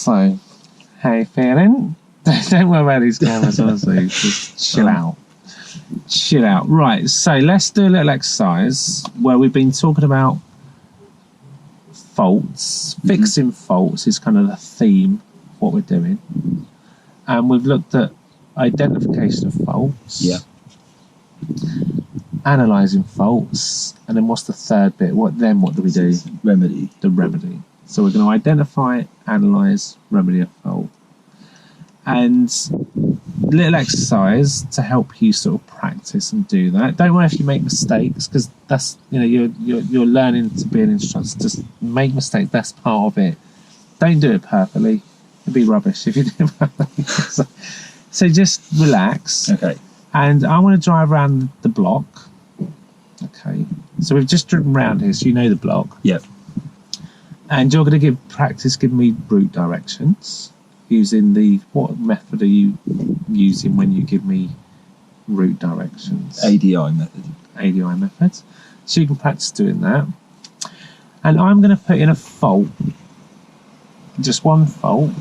So, how you feeling? Don't worry about these cameras, honestly. Just chill out. Chill out. Right, so let's do a little exercise where we've been talking about faults. Fixing faults is kind of the theme of what we're doing. And we've looked at identification of faults. Yeah. Analysing faults. And then what's the third bit? What do we do? Remedy. The remedy. So we're going to identify, analyse, remedy a fault. And little exercise to help you sort of practice and do that. Don't worry if you make mistakes, because that's, you know, you're learning to be an instructor. Just make mistakes. That's part of it. Don't do it perfectly. It'd be rubbish if you do it perfectly. So just relax. Okay. And I want to drive around the block. Okay. So we've just driven around here, so you know the block. Yep. And you're going to give me route directions. Using what method are you using when you give me route directions? ADI method. ADI method. So you can practice doing that. And I'm going to put in a fault, just one fault.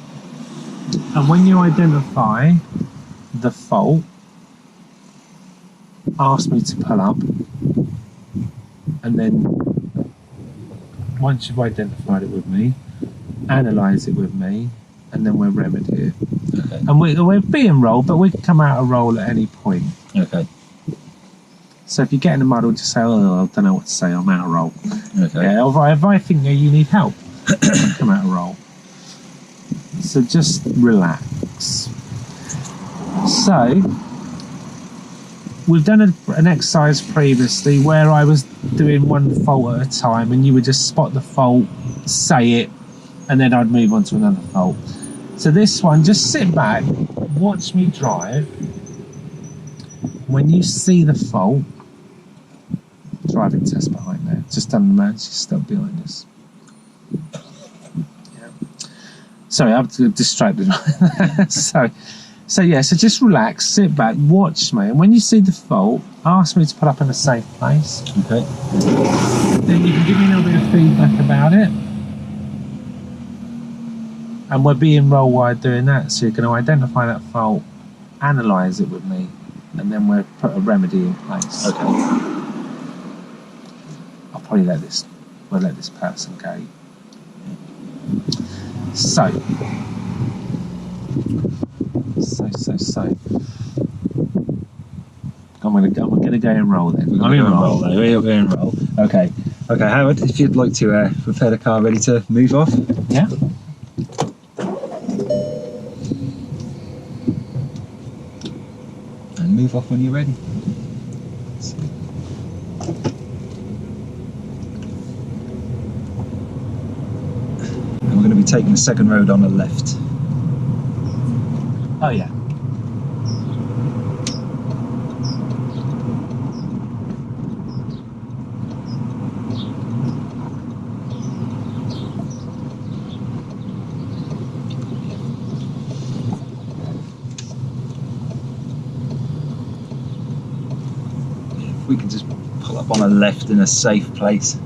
And when you identify the fault, ask me to pull up. And then once you've identified it with me, analyse it with me, and then we'll remedy it. Okay. And we're being rolled, but we can come out of roll at any point. Okay. So if you get in a muddle, just say, oh, I don't know what to say, I'm out of roll. Okay. Yeah, if I think you need help, I'll come out of roll. So just relax. So, we've done an exercise previously where I was doing one fault at a time and you would just spot the fault, say it, and then I'd move on to another fault. So this one, just sit back, watch me drive. When you see the fault, driving test behind there, just done the man, she's still behind us. Yeah. Sorry, I'm distracted. so just relax, sit back, watch me, and when you see the fault, ask me to put up in a safe place. Okay. Then you can give me a little bit of feedback about it. And we're being role wired doing that, so you're going to identify that fault, analyse it with me, and then we'll put a remedy in place. Okay. I'll probably let this person go. So. I'm gonna go and roll then. I'm in roll. We're in roll. Okay. Okay, Howard, if you'd like to prepare the car ready to move off. Yeah. And move off when you're ready. And we're going to be taking the second road on the left. Oh yeah. If we can just pull up on the left in a safe place.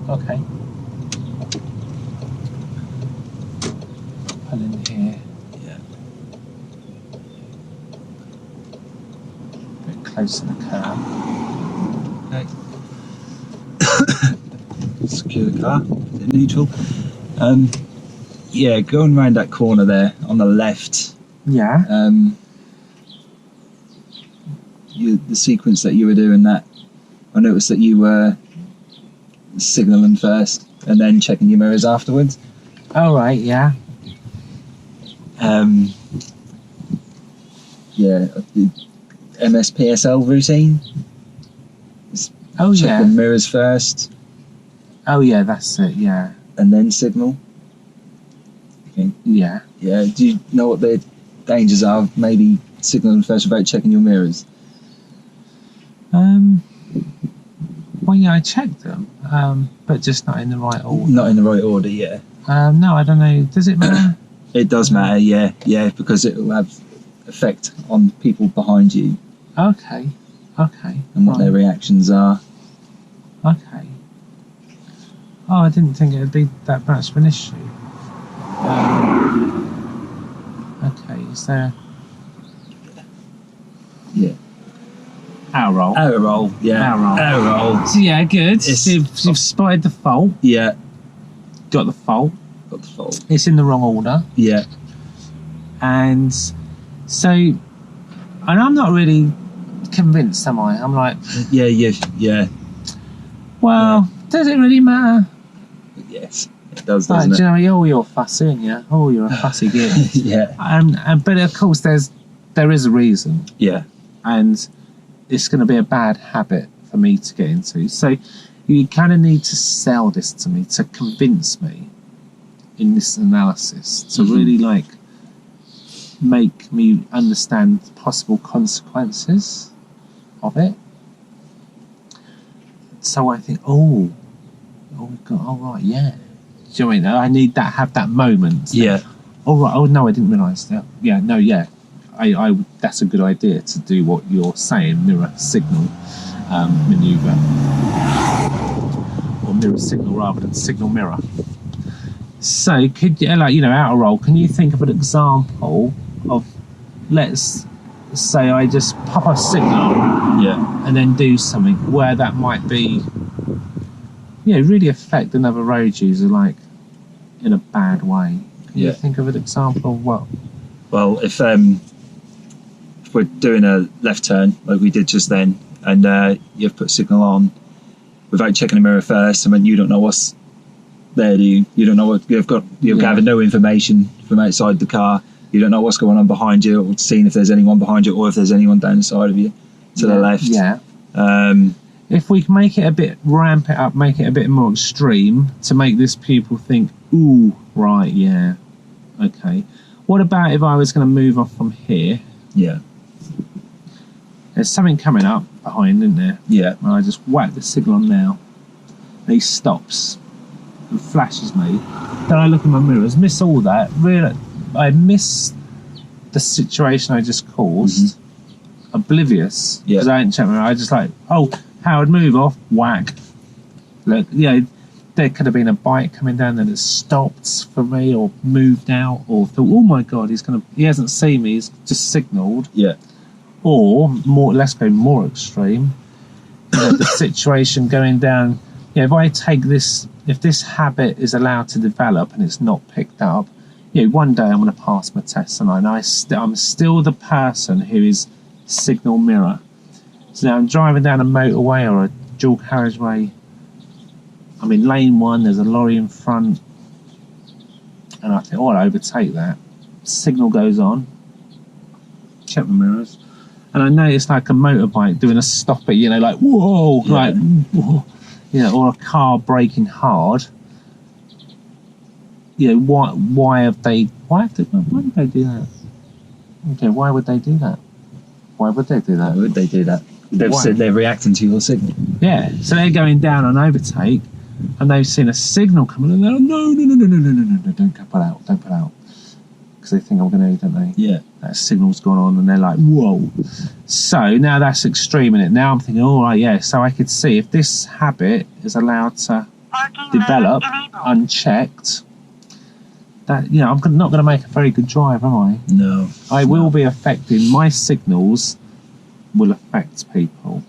Okay. Pull in here. Yeah. A bit close to the curb. Okay. Secure the car. Neutral. Yeah, going around that corner there on the left. Yeah. The sequence that you were doing that, I noticed that you were signalling first and then checking your mirrors afterwards. Oh right, yeah. Yeah, the MSPSL routine. Oh Check yeah. the mirrors first. Oh yeah, that's it. Yeah. And then signal. Okay. Yeah. Yeah. Do you know what the dangers are of maybe signalling first without checking your mirrors? Well, yeah, I checked them, but just not in the right order. Not in the right order, yeah. No, I don't know. Does it matter? It does matter, yeah, because it will have effect on people behind you. Okay. And what their reactions are. Okay. Oh, I didn't think it would be that much of an issue. Okay, is there Yeah. arrow roll? Arrow roll. Yeah. Arrow roll. Arrow roll. So yeah, good. You've spotted the fault. Yeah. Got the fault. Got the fault. It's in the wrong order. Yeah. And so, and I'm not really convinced, am I? I'm like, Yeah. well, does it really matter? Yes, it does, Like, doesn't do it? you know, you're fussy, aren't you? Oh, you're a fussy git. Yeah. But of course, there is a reason, Yeah. and it's going to be a bad habit for me to get into. So you kind of need to sell this to me, to convince me in this analysis, to really like make me understand possible consequences of it. So I think, oh God, all right, yeah. Do you know what I mean? I need that, have that moment. Yeah. Oh right, oh no, I didn't realise that. Yeah, no, yeah. I that's a good idea to do what you're saying, mirror signal manoeuvre. Or mirror signal rather than signal mirror. So could you, like, you know, outer roll, can you think of an example of, let's say I just pop a signal Yeah. and then do something where that might be, you know, really affect another road user, like in a bad way. Can you think of an example of what? Well, if we're doing a left turn like we did just then, and you've put a signal on without checking the mirror first, I mean, you don't know what's there, do you? You don't know what you've gathered no information from outside the car. You don't know what's going on behind you, or seeing if there's anyone behind you, or if there's anyone down the side of you to the left. Yeah. If we can make it a bit, ramp it up, make it a bit more extreme to make this pupil think, ooh, right, yeah, okay. What about if I was going to move off from here? Yeah. There's something coming up behind, isn't there? Yeah. And I just whack the signal on now. And he stops and flashes me. Then I look in my mirrors, miss all that. Really, I miss the situation I just caused. Oblivious. Yeah. Because I ain't checked my mirror. I just like, oh, Howard, move off. Whack. Look, you know, there could have been a bike coming down that has stopped for me, or moved out, or thought, oh my God, he hasn't seen me, he's just signalled. Yeah. Or let's go more extreme. You know, the situation going down. You know, if I take this, if this habit is allowed to develop and it's not picked up, you know, one day I'm going to pass my test, and I'm still the person who is signal mirror. So now I'm driving down a motorway or a dual carriageway. I'm in lane 1, there's a lorry in front, and I think, oh, I'll overtake that. Signal goes on, check my mirrors, and I notice like a motorbike doing a stop it, you know, like, whoa, like, whoa, you know, or a car braking hard. You know, why did they do that? Okay, why would they do that? Why would they do that? Why would they do that? They've said they're reacting to your signal. Yeah, so they're going down on overtake, and they've seen a signal coming, and they're like, no, don't pull out, because they think I'm going to, don't they? Yeah. That signal's gone on, and they're like, whoa. So now that's extreme in it. Now I'm thinking, all right, yeah. So I could see if this habit is allowed to develop unchecked, that, you know, I'm not going to make a very good drive, am I? No. I will be affecting, my signals will affect people.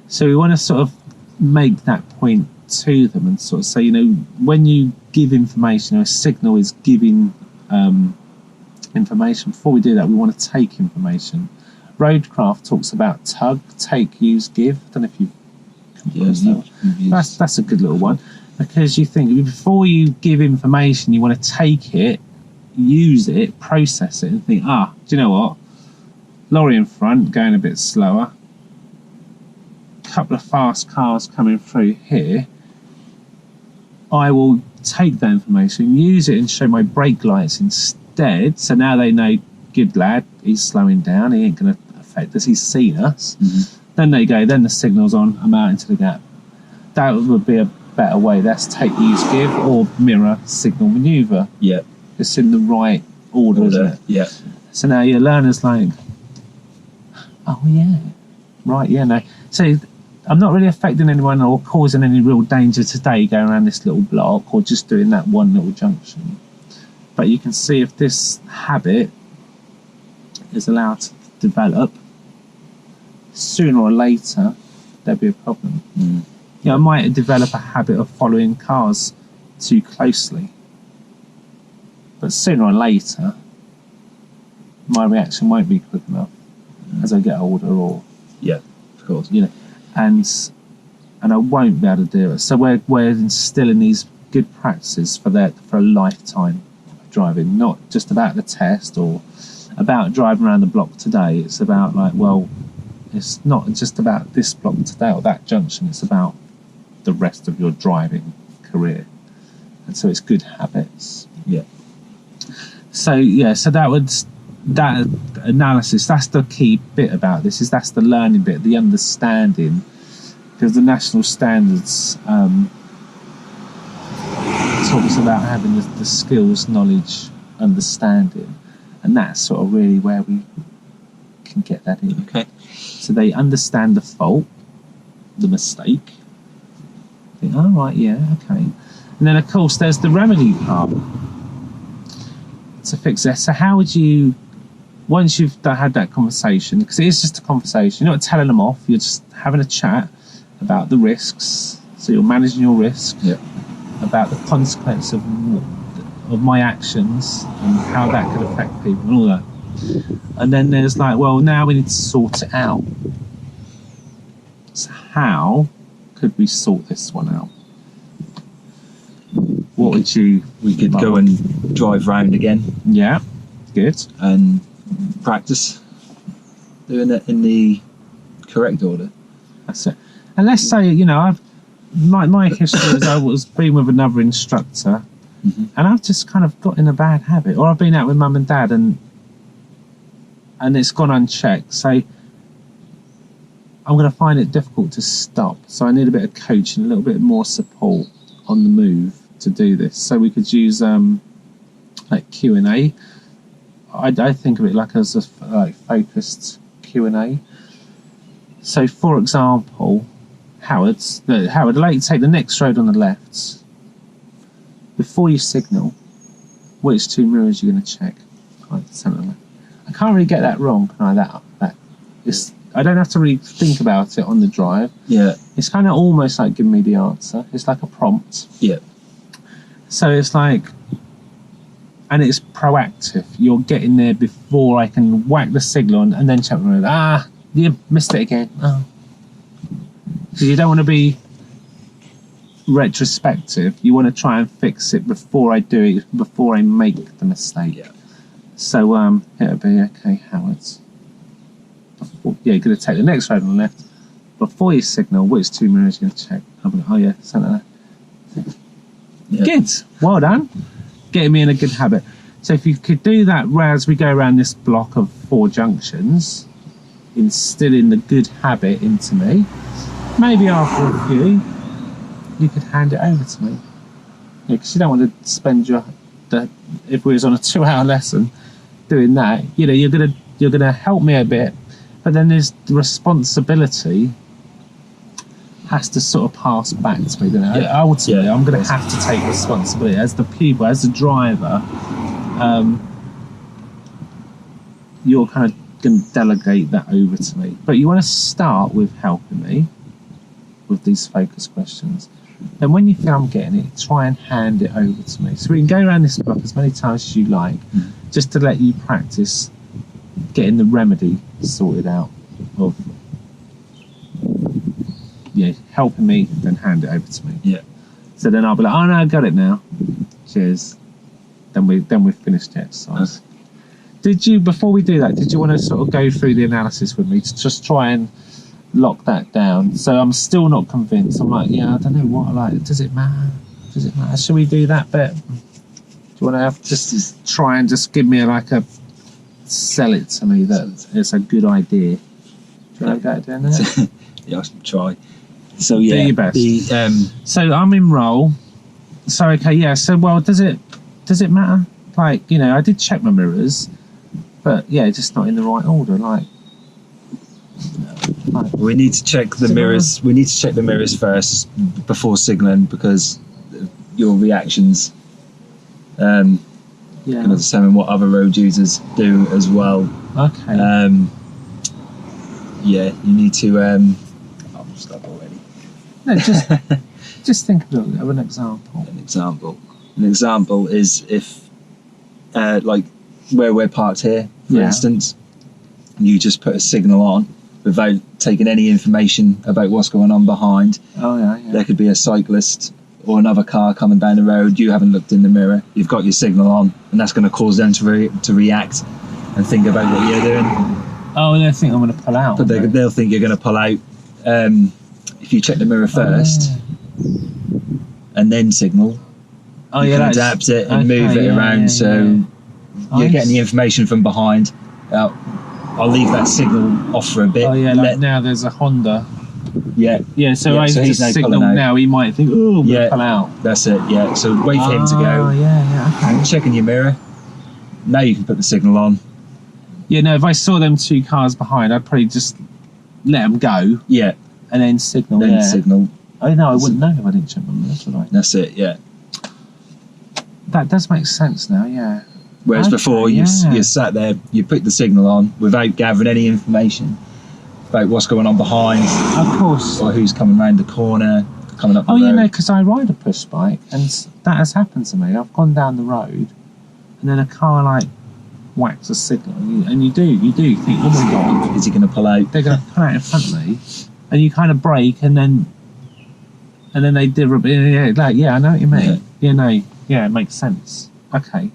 So we want to sort of make that point to them and sort of say, you know, when you give information, or a signal is giving information. Before we do that, we want to take information. Roadcraft talks about tug, take, use, give. I don't know if you've come across that. That's a good little one, because you think before you give information, you want to take it, use it, process it, and think, do you know what? Lorry in front, going a bit slower. Couple of fast cars coming through here. I will take that information, use it, and show my brake lights instead. So now they know, good lad, he's slowing down, he ain't going to affect us, he's seen us. Then they go, then the signal's on, I'm out into the gap. That would be a better way. That's take, use, give, or mirror, signal, manoeuvre. Yeah. It's in the right order, isn't it? Yeah. So now your learner's like, oh yeah, right, yeah, no. So I'm not really affecting anyone or causing any real danger today going around this little block, or just doing that one little junction. But you can see if this habit is allowed to develop, sooner or later there'll be a problem. I might develop a habit of following cars too closely, but sooner or later my reaction won't be quick enough as I get older, or of course, and I won't be able to do it. So we're instilling these good practices for a lifetime of driving, not just about the test or about driving around the block today. It's about it's not just about this block today or that junction. It's about the rest of your driving career, and so it's good habits. So that analysis, that's the key bit about this. That's the learning bit, the understanding, because the national standards talks about having the skills, knowledge, understanding, and that's sort of really where we can get that in. Okay. So they understand the fault, the mistake. Think, oh right, yeah, okay. And then of course there's the remedy part to fix it. So how would you, once you've had that conversation, because it is just a conversation, you're not telling them off, you're just having a chat about the risks. So you're managing your risk, about the consequence of my actions and how that could affect people and all that. And then there's now we need to sort it out. So how could we sort this one out? What would you... We could go and drive round again. Yeah, good. And practice doing it in the correct order. That's it. And let's say, my history is I was being with another instructor, and I've just kind of got in a bad habit, or I've been out with mum and dad and it's gone unchecked. So I'm going to find it difficult to stop. So I need a bit of coaching, a little bit more support on the move to do this. So we could use like Q&A. I think of it like as a focused Q&A. So for example, Howard, I'd like you to take the next road on the left. Before you signal, which two mirrors you're going to check? I can't really get that wrong, can I? I don't have to really think about it on the drive. Yeah. It's kind of almost like giving me the answer. It's like a prompt. Yeah. So it's like, and it's proactive. You're getting there before I can whack the signal on and then check the road. You missed it again. So you don't want to be retrospective. You want to try and fix it before I do it, before I make the mistake. Yeah. So it'll be, okay, Howard. You're going to take the next road on the left. Before you signal, which two mirrors you're going to check? I'm going, oh yeah, centre there. Yeah. Good. Well done. Getting me in a good habit. So if you could do that as we go around this block of 4 junctions, instilling the good habit into me, maybe after a few, you could hand it over to me. Because you don't want to spend if we was on a 2-hour lesson doing that, you're gonna help me a bit, but then there's the responsibility has to sort of pass back to me. Ultimately, I'm going to have to take responsibility as the pupil, as the driver. You're kind of going to delegate that over to me, but you want to start with helping me with these focus questions. Then when you feel I'm getting it, try and hand it over to me. So we can go around this block as many times as you like, just to let you practice getting the remedy sorted out of helping me, then hand it over to me. Yeah. So then I'll be like, oh no, I got it now. Cheers. Then we've finished the exercise. Before we do that, did you want to sort of go through the analysis with me to just try and lock that down? So I'm still not convinced. I'm like, I don't know what, does it matter? Does it matter? Should we do that bit? Do you want to have just try and just give me sell it to me that it's a good idea? Do you want to go doing that? Yeah, I should try. So do your best. So I'm in roll. So okay, so does it matter? I did check my mirrors, but just not in the right order. We need to check the mirrors. We need to check the mirrors first before signalling, because your reactions Yeah. Going to determine what other road users do as well. Okay. Yeah, you need to. I'll stop already. No, just think of an example. An example is if, like, where we're parked here, for instance, you just put a signal on without taking any information about what's going on behind. Oh yeah. There could be a cyclist or another car coming down the road. You haven't looked in the mirror. You've got your signal on, and that's going to cause them to react and think about what you're doing. Oh, they think I'm going to pull out. But they'll think you're going to pull out. If you check the mirror first and then signal, you can adapt it and move it around. You're getting the information from behind. I'll leave that signal off for a bit. Oh yeah, like now there's a Honda. Yeah. So he's now signal now. He might think, oh, I'm gonna pull out. That's it. Yeah. So wait for him to go. Oh yeah. Okay. Checking your mirror. Now you can put the signal on. Yeah. No, if I saw them 2 cars behind, I'd probably just let them go. Yeah. And then signal. Signal. Oh no, I wouldn't know if I didn't check my mirror, would I? That's it. Yeah. That does make sense now. Yeah. Whereas before you sat there, you put the signal on without gathering any information about what's going on behind. Of course. Or who's coming around the corner, coming up the road. Oh, because I ride a push bike, and that has happened to me. I've gone down the road, and then a car like whacks a signal, and you do think, oh my god, is he going to pull out? They're going to pull out in front of me, and you kind of brake, and then they did a bit. I know what you mean. It makes sense. Okay.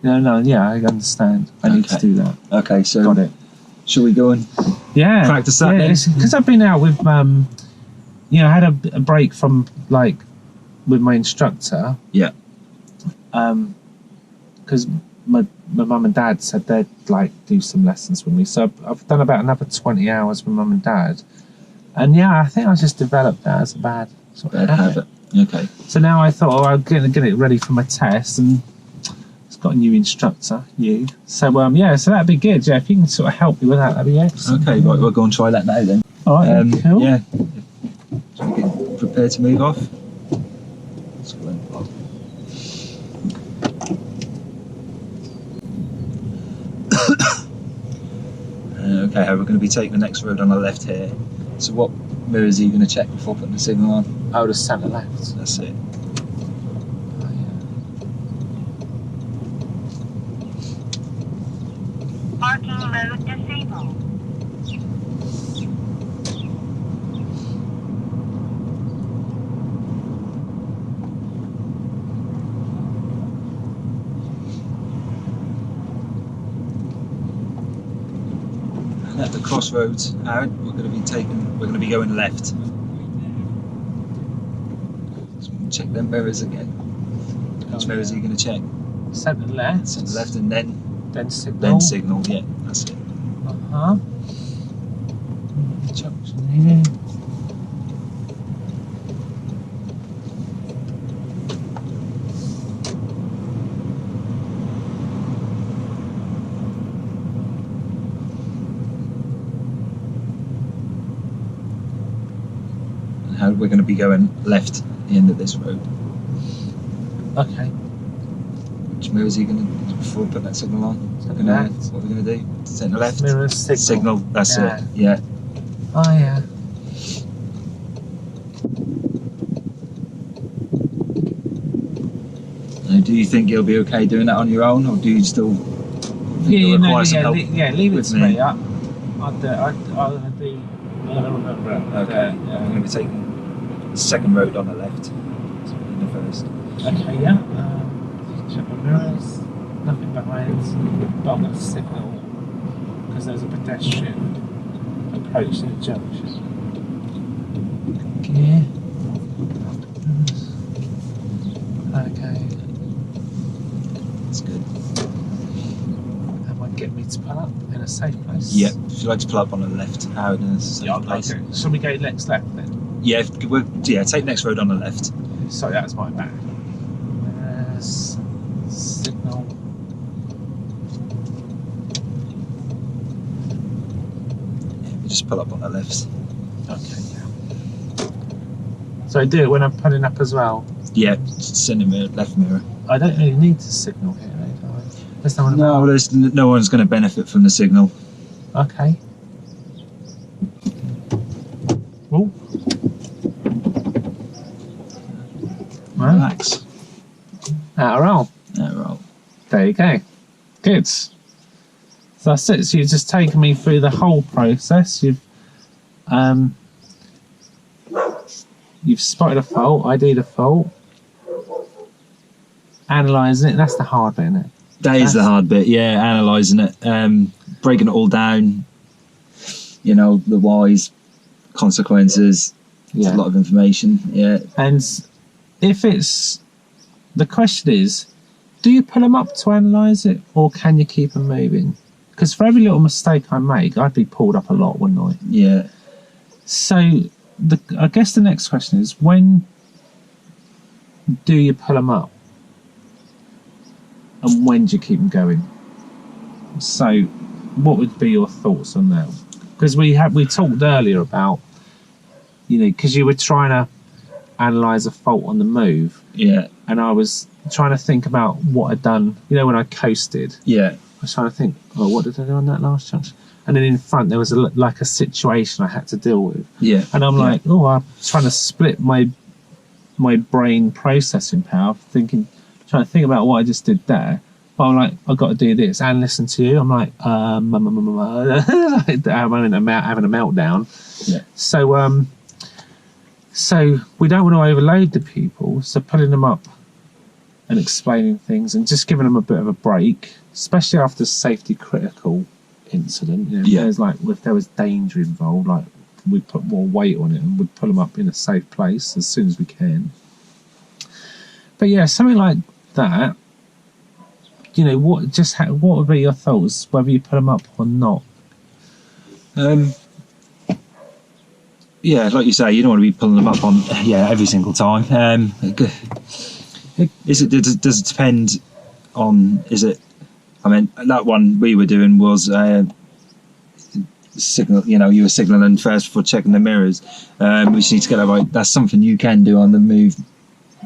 I understand. I need to do that. Okay, so got it. Shall we go and practice that then? Because I've been out with, I had a break from, with my instructor. Yeah. Because my mum and dad said they'd, do some lessons with me. So I've done about another 20 hours with mum and dad. And, I think I just developed that as a bad sort of habit. Okay. So now I thought, I'm going to get it ready for my test, and got a new instructor, so so that'd be good. If you can sort of help me with that, that'd be excellent. Okay, right, we'll go and try that now then. Alright, cool. Yeah. So we get prepared to move off. Let's go in. Okay, we're going to be taking the next road on the left here. So what mirrors are you going to check before putting the signal on? Oh, the centre left. That's it. Parking mode disabled. And at the crossroads, Aaron, we're going to be going left. So check them mirrors again. Which mirrors are you going to check? Centre left. Centre left, and then signal. Then signal, yeah, that's it. Junction here. And how we're going to be going left at the end of this road. Okay. Which mirrors are you going to, before we put that signal on? What are we going to do? Centre left? Mirror signal. That's it, yeah. Oh, yeah. Now, do you think you'll be okay doing that on your own, or do you still leave it with to me. I'll do. Okay, I'm going to be taking the second road on the left. So in the first. Okay, check my mirrors. Nothing behind, but I'm going to signal because there's a pedestrian approaching the junction. Okay. Okay. That's good. That might get me to pull up in a safe place. Yeah, if you like to pull up on the left, Howard, in a safe place. Okay. Shall we go next left then? Yeah, take next road on the left. Sorry, that was my bad. Signal. Just pull up on the left. Okay, So I do it when I'm pulling up as well? Yeah, center mirror, left mirror. I don't really need to signal here, do I? There's no one No, about. there's no one's going to benefit from the signal. Okay. Oh. Well, Relax. out of roll. Right. There you go. Good. So that's it. So you've just taken me through the whole process. You've spotted a fault, ID'd a fault, analysing it. That's the hard bit, isn't it? That is the hard bit, yeah, analysing it, breaking it all down, you know, the whys, consequences, it's Yeah. a lot of information, yeah. And if it's, the question is, do you pull them up to analyse it, or can you keep them moving? Because for every little mistake I make, I'd be pulled up a lot, wouldn't I? Yeah. So I guess the next question is, when do you pull them up? And when do you keep them going? So what would be your thoughts on that? Because we talked earlier about, you know, because you were trying to analyse a fault on the move, Yeah. and I was trying to think about what I'd done, you know, when I coasted. Yeah. I was trying to think, oh, what did I do on that last junction? And then in front there was like a situation I had to deal with. Yeah. And I'm like, oh, I'm trying to split my brain processing power, trying to think about what I just did there. But I'm like, I've got to do this and listen to you. I'm like, I'm having a meltdown. Yeah. So we don't want to overload the pupil. So putting them up and explaining things and just giving them a bit of a break, especially after safety critical incident. You know, Yeah. there's like, if there was danger involved, like we put more weight on it and we'd pull them up in a safe place as soon as we can. But yeah, something like that. You know, what would be your thoughts whether you put them up or not? Yeah, like you say, you don't want to be pulling them up on every single time. Does it depend on? Is it? I mean, that one we were doing was signal. You know, you were signalling first before checking the mirrors. We just need to get that right. That's something you can do on the move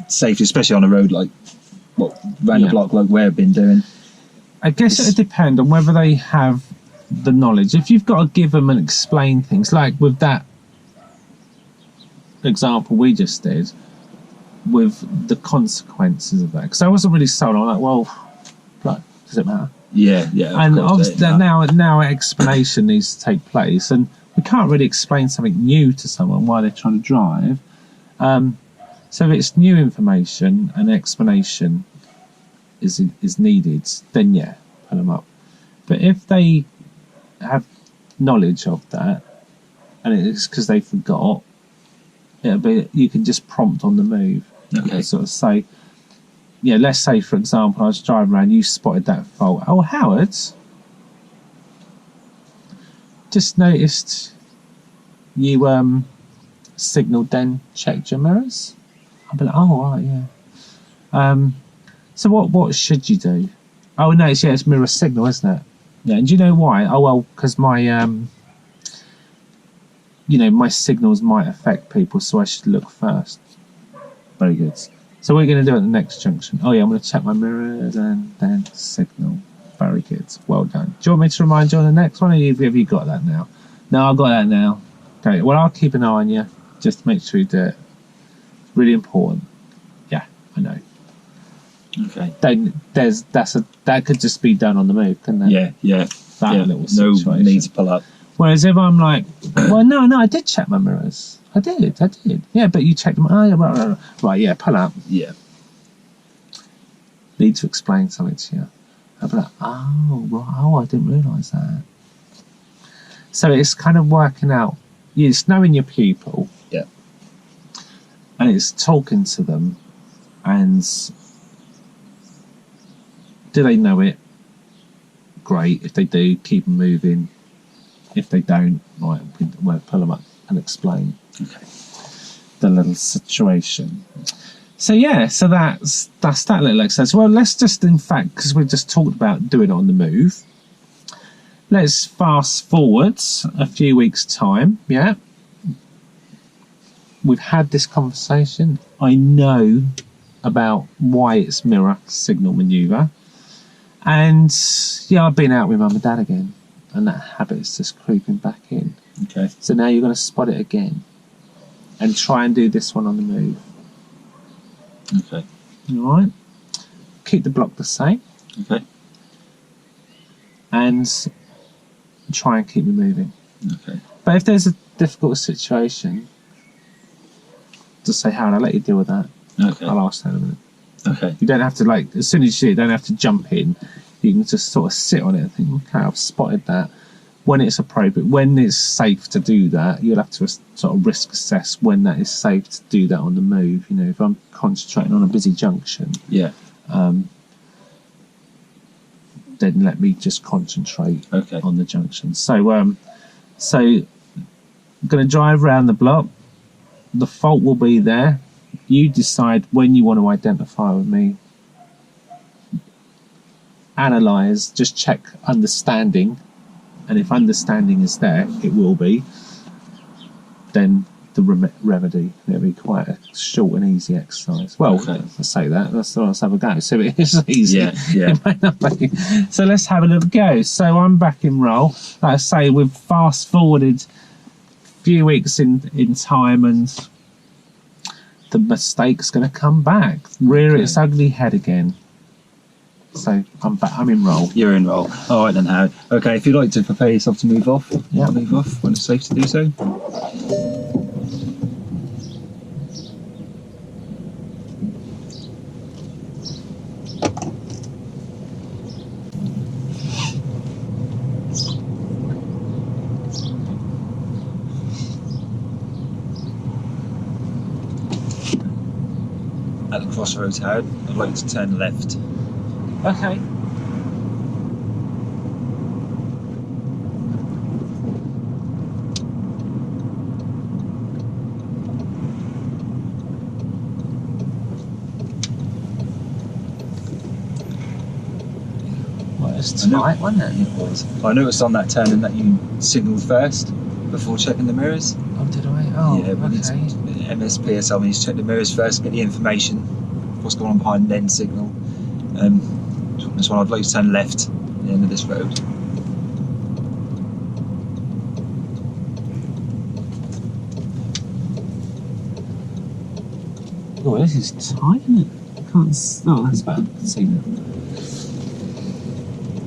safely, especially on a road like round the block like we've been doing. I guess it would depend on whether they have the knowledge. If you've got to give them and explain things, like with that example we just did, with the consequences of that, because I wasn't really sold. I'm like, well, like, does it matter? Yeah. And obviously now explanation needs to take place, and we can't really explain something new to someone while they're trying to drive. So if it's new information and explanation is needed, then yeah, put them up. But if they have knowledge of that and it's because they forgot, it'll be, you can just prompt on the move. Okay. You can sort of say, yeah, let's say for example I was driving around, you spotted that fault. Oh, Howard, just noticed you signalled then checked your mirrors. I'll be like, oh right, yeah. So what should you do? Oh no, it's mirror signal, isn't it? Yeah, and do you know why? Oh well, because my my signals might affect people, so I should look first. Very good. So we're going to do it at the next junction. Oh yeah, I'm going to check my mirrors and then signal. Very good. Well done. Do you want me to remind you on the next one, or have you got that now? No, I've got that now. Okay, well I'll keep an eye on you just to make sure you do it. Really important. Yeah, I know. Okay. Then that could just be done on the move, couldn't it? Yeah. That little No situation. need to pull up. Whereas if I'm like, well, no, I did check my mirrors. I did. Yeah, but you checked them. Oh, yeah, right, yeah, pull up. Yeah. Need to explain something to you. I'll be like, oh, right, oh, I didn't realise that. So it's kind of working out. It's knowing your pupil. Yeah. And it's talking to them, and do they know it? Great. If they do, keep them moving. If they don't, right, we'll pull them up and explain the little situation. So yeah, so that's that little exercise. Well, let's just, in fact, because we just talked about doing it on the move, let's fast forward a few weeks' time. Yeah, we've had this conversation. I know about why it's mirror signal manoeuvre. And yeah, I've been out with mum and dad again, and that habit's just creeping back in. Okay. So now you're going to spot it again and try and do this one on the move. Okay. All right. Keep the block the same. Okay. And try and keep me moving. Okay. But if there's a difficult situation, just say, Harold, I'll let you deal with that. Okay. I'll ask that in a minute. Okay. You don't have to, like, as soon as you see it, you don't have to jump in. You can just sort of sit on it and think, okay, I've spotted that. When it's appropriate, when it's safe to do that, you'll have to sort of risk assess when that is safe to do that on the move. You know, if I'm concentrating on a busy junction, Yeah. then let me just concentrate Okay. on the junction. So I'm going to drive around the block. The fault will be there. You decide when you want to identify with me. Analyse, just check understanding, and if understanding is there, it will be. Then the remedy. It'll be quite a short and easy exercise. Well, Okay. I say that. Let's have a go. So it's easy. Yeah. Yeah. It might not be. So let's have a little go. So I'm back in roll. Like I say, we've fast forwarded a few weeks in time, and the mistake's going to come back, rear Okay. its ugly head again. So I'm back. I'm in roll. You're in roll. All right then, Howard. Okay, if you'd like to prepare yourself to move off, Yeah. move off when it's safe to do so. At the crossroads, Howard, I'd like to turn left. Okay. Well, it's tight, wasn't it? It was. I noticed on that turning that you signalled first before checking the mirrors. Oh, did I? Oh, Yeah, we need to, okay. MSPSL needs to check the mirrors first, get the information, what's going on behind, then signal. This one, I'd like to turn left at the end of this road. Oh, this is tight, isn't it? I can't. Oh, that's better. I can see now.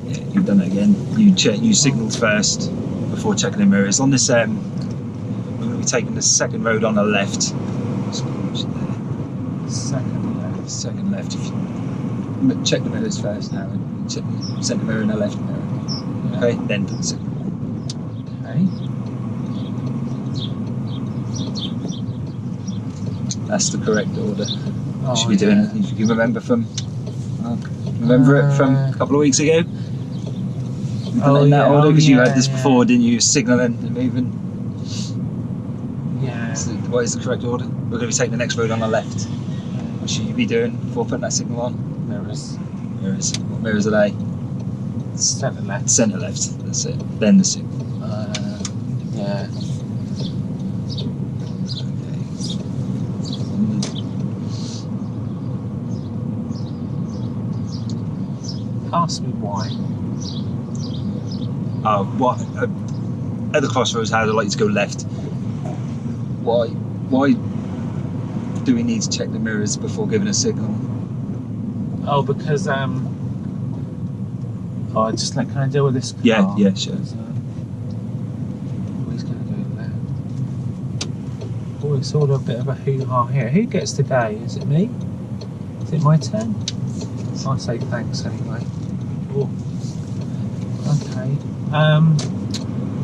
Yeah, you've done it again. You signalled first before checking the mirrors. On this, we're going to be taking the second road on the left. Second left. If you check the mirrors first now, and check the centre mirror and the left mirror. Okay, then put the signal. Okay. That's the correct order. Oh, Should be doing. yeah. If you remember from, it from a couple of weeks ago. You've done it in that order because you had this before, didn't you? Signalling and moving. Yeah. So what is the correct order? We're going to be taking the next road on the left. What should you be doing before putting that signal on? Mirrors. Mirrors. What mirrors are they? Centre left. Centre left. That's it. Then the signal. Yeah. Ask me why. What at the crossroads? How I'd like you to go left. Why do we need to check the mirrors before giving a signal? Oh, because oh, just like, can I deal with this car? Yeah, sure. Oh, he's going to go there. Oh, it's all a bit of a hoo-ha here. Who gets today? Is it me? Is it my turn? I'll say thanks anyway. Oh. Okay.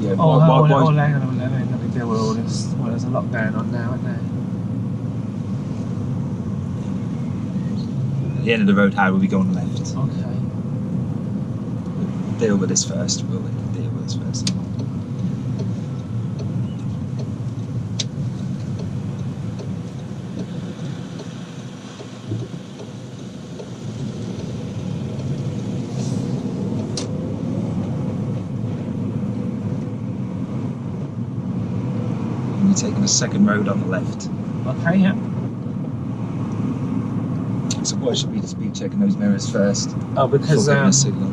Yeah. Hang on, let me deal with all this. Well, there's a lot going on now, isn't there? At the end of the road, how will we go on the left? Okay. Deal with this first. We'll deal with this first. Taking the second road on the left. Okay, yeah. So why should we just be checking those mirrors first? Oh, because before giving a signal?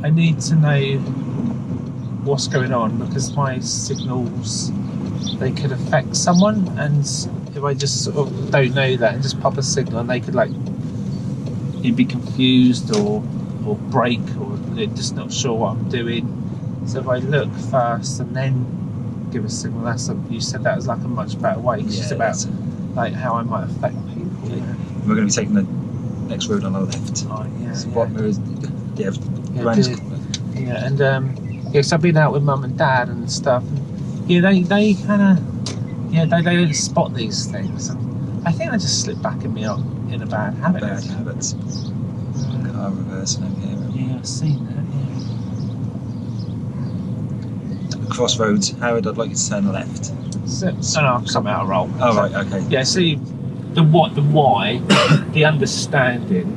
I need to know what's going on, because my signals, they could affect someone, and if I just sort of don't know that and just pop a signal, and they could like you'd be confused or break, or they're just not sure what I'm doing. So if I look first and then give a signal, you said that was like a much better way, because it's about like how I might affect people. Okay. We're going to be taking the next road on our left. Oh, yeah, So yeah. what mirrors? Yeah, Yeah, and so I've been out with mum and dad and stuff. And, yeah, they kind of, they don't spot these things. And I think I just slipped back in a bad habit. Bad habits. Car reversing over here. Yeah, I've seen that. Crossroads, Howard, I'd like you to turn left. So I'll come out of roll. Oh, right, okay. Yeah, see, the why, the understanding.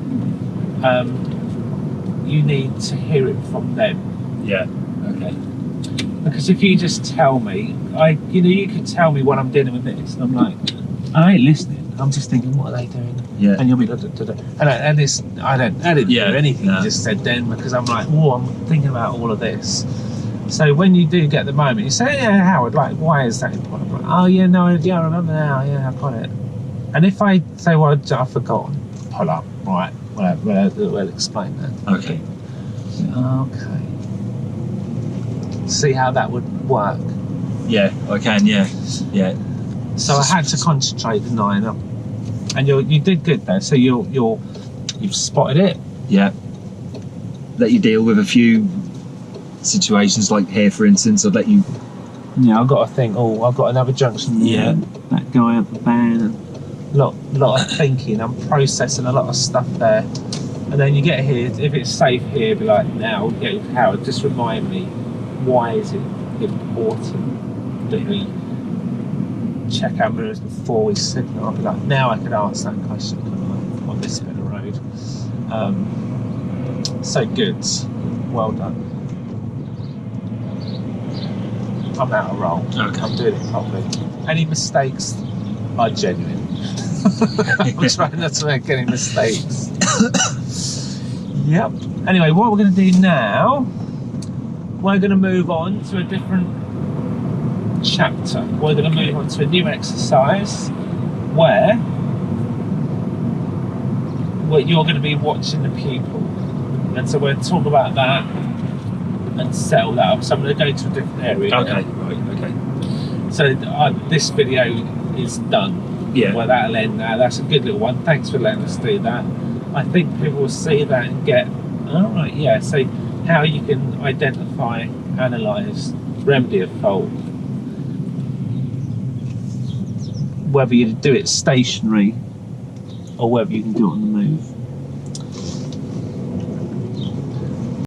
You need to hear it from them. Yeah, okay. Because if you just tell me, you could tell me when I'm dealing with this, and I'm like, I ain't listening. I'm just thinking, what are they doing? Yeah. And you'll be, and it's, I didn't do anything you just said then, because I'm like, I'm thinking about all of this. So when you do get the moment, you say, yeah, Howard, like, why is that important? I'm like, oh yeah, no, yeah, I remember now, yeah, I've got it. And if I say, well, I've forgotten, pull up, right, we'll explain that. Okay. Okay. See how that would work. Yeah, I can, yeah. So I had to concentrate the 9 up, and you did good there. So you've spotted it. Yeah. Let you deal with a few situations, like here, for instance. I'd let you. Yeah, I've got to think. Oh, I've got another junction there. Yeah. That guy at the van. Lot of thinking. I'm processing a lot of stuff there, and then you get here. If it's safe here, be like, now, Howard, just remind me, why is it important that we check our mirrors before we signal? I'll be like, now I can answer that question, couldn't I, on this bit of road. So good, well done. I'm out of roll. Okay. I'm doing it properly. Any mistakes are genuine. I'm trying not to make any mistakes. Yep. Anyway, what we're going to do now, we're going to move on to a different chapter. We're going to move on to a new exercise where you're going to be watching the pupil, and so we're going to talk about that and settle that up. So I'm going to go to a different area. Okay, right, okay. So this video is done. Yeah. Well, that'll end now. That's a good little one. Thanks for letting us do that. I think people will see that and get, alright, yeah, so how you can identify, analyse, remedy a fault. Whether you do it stationary or whether you can do it on the move.